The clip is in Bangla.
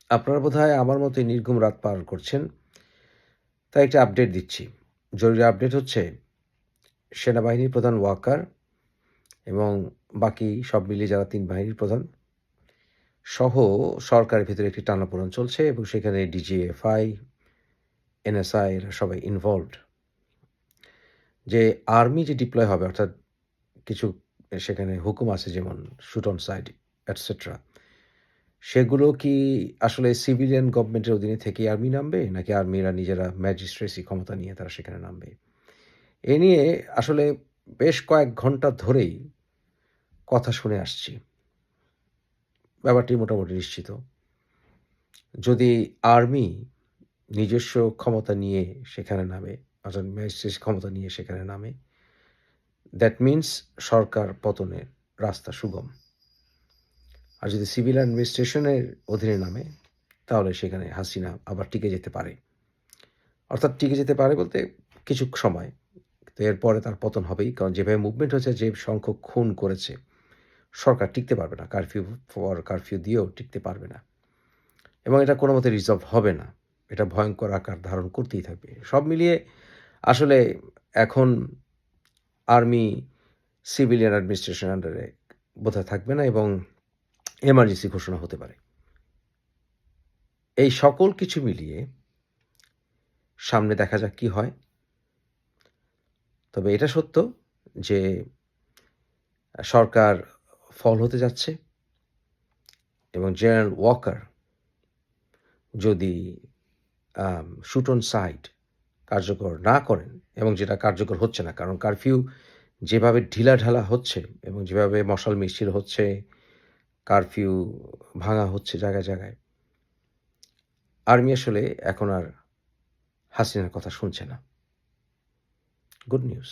আপনারা বোধহয় আমার মতোই নির্ঘুম রাত পার করছেন। তাই একটা আপডেট দিচ্ছি। জরুরি আপডেট হচ্ছে সেনাবাহিনীর প্রধান ওয়াকার এবং বাকি সব মিলিয়ে যারা ৩ বাহিনীর প্রধান সহ সরকারের ভেতরে একটি টানাপোড়েন চলছে এবং সেখানে ডিজিএফআই, এনএসআই এরা সবাই ইনভলভড। যে আর্মি যে ডিপ্লয় হবে অর্থাৎ কিছু সেখানে হুকুম আছে যেমন শুট অন সাইট এটসেট্রা। সেগুলো কি আসলে সিভিলিয়ান গভর্নমেন্টের অধীনে থেকেই আর্মি নামবে? নাকি আর্মিরা নিজেরা ম্যাজিস্ট্রেসি ক্ষমতা নিয়ে তারা সেখানে নামবে? এ নিয়ে আসলে বেশ কয়েক ঘন্টা ধরেই কথা শুনে আসছি। ব্যাপারটি মোটামুটি নিশ্চিত। যদি আর্মি নিজস্ব ক্ষমতা নিয়ে সেখানে নামে, অর্থাৎ ম্যাজিস্ট্রেসি ক্ষমতা নিয়ে সেখানে নামে, দ্যাট মিনস সরকার পতনের রাস্তা সুগম। আর যদি সিভিল অ্যাডমিনিস্ট্রেশনের অধীনে নামে, তাহলে সেখানে হাসিনা আবার টিকে যেতে পারে। অর্থাৎ টিকে যেতে পারে বলতে কিছু সময়। তো এরপরে তার পতন হবেই। কারণ যেভাবে মুভমেন্ট হয়েছে, যে সংখ্যক খুন করেছে, সরকার টিকতে পারবে না। কারফিউ দিয়েও টিকতে পারবে না। এবং এটা কোনোমতে রিজলভ হবে না। এটা ভয়ংকর আকার ধারণ করতেই থাকবে। সব মিলিয়ে আসলে এখন আর্মি সিভিলিয়ান অ্যাডমিনিস্ট্রেশন আন্ডারে বোধহয় থাকবে না এবং এমার্জেন্সি ঘোষণা হতে পারে। এই সকল কিছু মিলিয়ে সামনে দেখা যাক কি হয়। তবে এটা সত্য যে সরকার ফল হতে যাচ্ছে এবং জেনারেল ওয়াকার যদি শুট অন সাইট কার্যকর না করেন, এবং যেটা কার্যকর হচ্ছে না, কারণ কারফিউ যেভাবে ঢিলাঢালা হচ্ছে এবং যেভাবে মশাল মিছিল হচ্ছে, কারফিউ ভাঙা হচ্ছে জায়গায় জায়গায়, আর্মি আসলে এখন আর হাসিনার কথা শুনছে না। Good news.